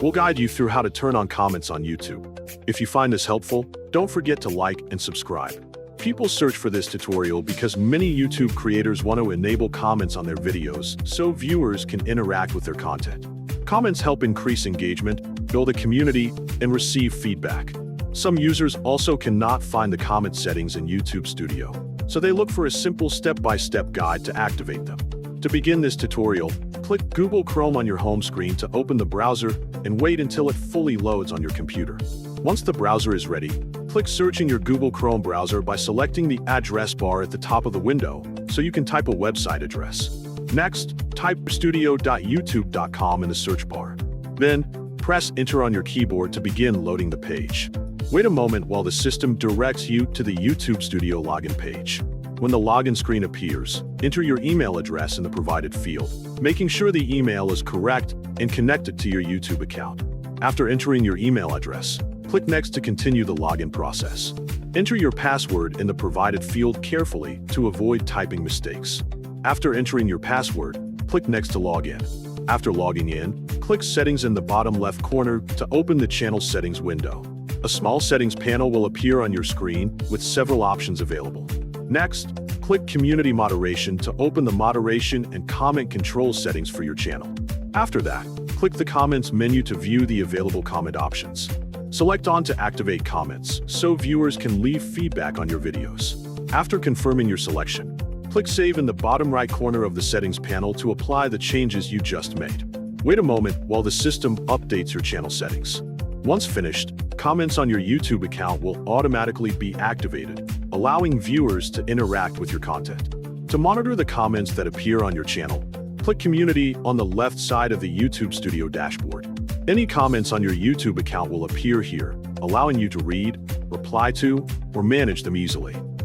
We'll guide you through how to turn on comments on YouTube. If you find this helpful, don't forget to like and subscribe. People search for this tutorial because many YouTube creators want to enable comments on their videos so viewers can interact with their content. Comments help increase engagement, build a community, and receive feedback. Some users also cannot find the comment settings in YouTube Studio, so they look for a simple step-by-step guide to activate them. To begin this tutorial, click Google Chrome on your home screen to open the browser and wait until it fully loads on your computer. Once the browser is ready, click Search in your Google Chrome browser by selecting the address bar at the top of the window so you can type a website address. Next, type studio.youtube.com in the search bar. Then, press Enter on your keyboard to begin loading the page. Wait a moment while the system directs you to the YouTube Studio login page. When the login screen appears, enter your email address in the provided field, making sure the email is correct and connected to your YouTube account. After entering your email address, click Next to continue the login process. Enter your password in the provided field carefully to avoid typing mistakes. After entering your password, click Next to log in. After logging in, click Settings in the bottom left corner to open the channel settings window. A small settings panel will appear on your screen with several options available. Next, click Community Moderation to open the moderation and comment control settings for your channel. After that, click the Comments menu to view the available comment options. Select On to activate comments so viewers can leave feedback on your videos. After confirming your selection, click Save in the bottom right corner of the settings panel to apply the changes you just made. Wait a moment while the system updates your channel settings. Once finished, comments on your YouTube account will automatically be activated, allowing viewers to interact with your content. To monitor the comments that appear on your channel, click Community on the left side of the YouTube Studio dashboard. Any comments on your YouTube account will appear here, allowing you to read, reply to, or manage them easily.